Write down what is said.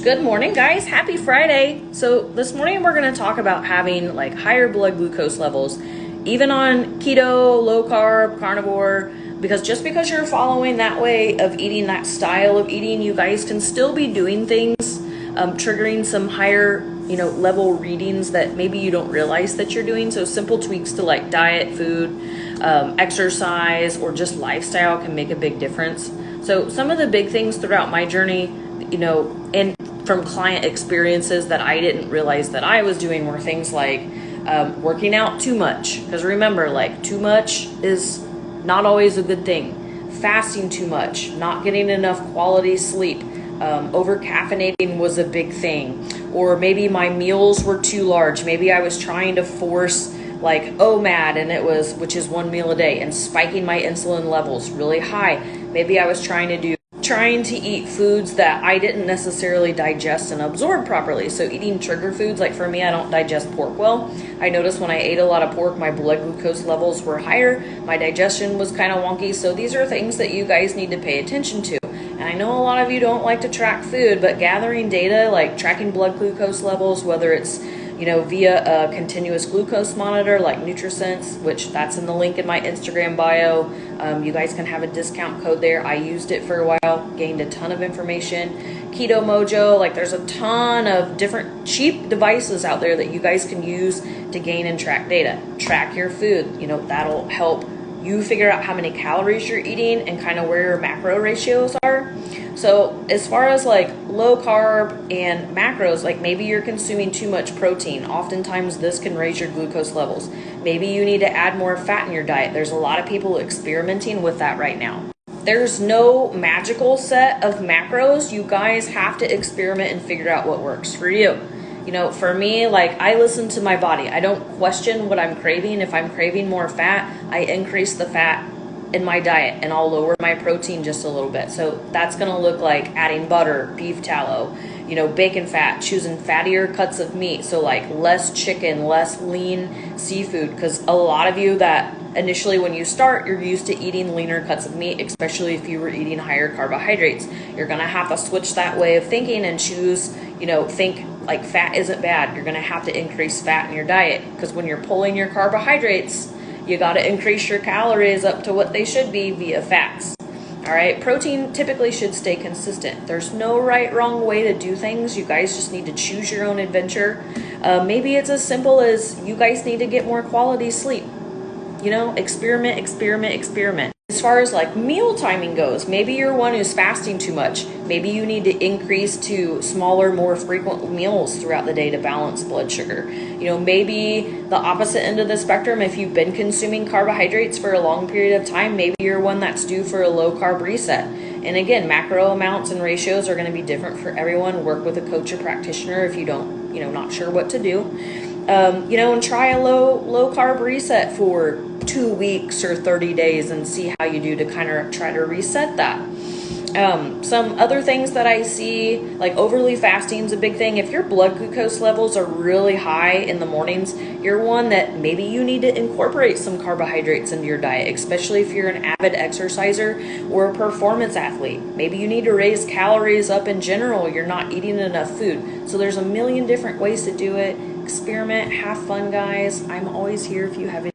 Good morning, guys. Happy Friday. So this morning we're going to talk about having like higher blood glucose levels, even on keto, low carb, carnivore, because just because you're following that way of eating, that style of eating, you guys can still be doing things, triggering some higher, level readings that maybe you don't realize that you're doing. So simple tweaks to like diet, food, exercise, or just lifestyle can make a big difference. So some of the big things throughout my journey, and from client experiences that I didn't realize that I was doing were things like working out too much. Because remember, like too much is not always a good thing. Fasting too much, not getting enough quality sleep, over caffeinating was a big thing. Or maybe my meals were too large. Maybe I was trying to force like OMAD, and which is 1 meal a day, and spiking my insulin levels really high. Maybe I was trying to eat foods that I didn't necessarily digest and absorb properly. So eating trigger foods, like for me, I don't digest pork well. I noticed when I ate a lot of pork, my blood glucose levels were higher. My digestion was kind of wonky. So these are things that you guys need to pay attention to. And I know a lot of you don't like to track food, but gathering data, like tracking blood glucose levels, whether it's via a continuous glucose monitor like NutriSense, which that's in the link in my Instagram bio. You guys can have a discount code there. I used it for a while, gained a ton of information. Keto Mojo, like there's a ton of different cheap devices out there that you guys can use to gain and track data. Track your food, that'll help you figure out how many calories you're eating and kind of where your macro ratios are. So as far as like low carb and macros, like maybe you're consuming too much protein. Oftentimes this can raise your glucose levels. Maybe you need to add more fat in your diet. There's a lot of people experimenting with that right now. There's no magical set of macros. You guys have to experiment and figure out what works for you. For me, like I listen to my body. I don't question what I'm craving. If I'm craving more fat, I increase the fat in my diet and I'll lower my protein just a little bit. So that's going to look like adding butter, beef tallow, bacon fat, choosing fattier cuts of meat. So like less chicken, less lean seafood, because a lot of you that initially when you start, you're used to eating leaner cuts of meat, especially if you were eating higher carbohydrates. You're going to have to switch that way of thinking and choose, think like fat isn't bad. You're going to have to increase fat in your diet, because when you're pulling your carbohydrates, you got to increase your calories up to what they should be via fats. All right, protein typically should stay consistent. There's no right, wrong way to do things. You guys just need to choose your own adventure. Maybe it's as simple as you guys need to get more quality sleep. Experiment, experiment, experiment. As far as like meal timing goes, maybe you're one who's fasting too much. Maybe you need to increase to smaller, more frequent meals throughout the day to balance blood sugar. Maybe the opposite end of the spectrum, if you've been consuming carbohydrates for a long period of time, maybe you're one that's due for a low carb reset. And again, macro amounts and ratios are going to be different for everyone. Work with a coach or practitioner if you don't, not sure what to do. And try a low carb reset for 2 weeks or 30 days and see how you do to kind of try to reset that. Some other things that I see, like overly fasting is a big thing. If your blood glucose levels are really high in the mornings, you're one that maybe you need to incorporate some carbohydrates into your diet, especially if you're an avid exerciser or a performance athlete. Maybe you need to raise calories up in general. You're not eating enough food. So there's a million different ways to do it. Experiment, have fun, guys. I'm always here if you have any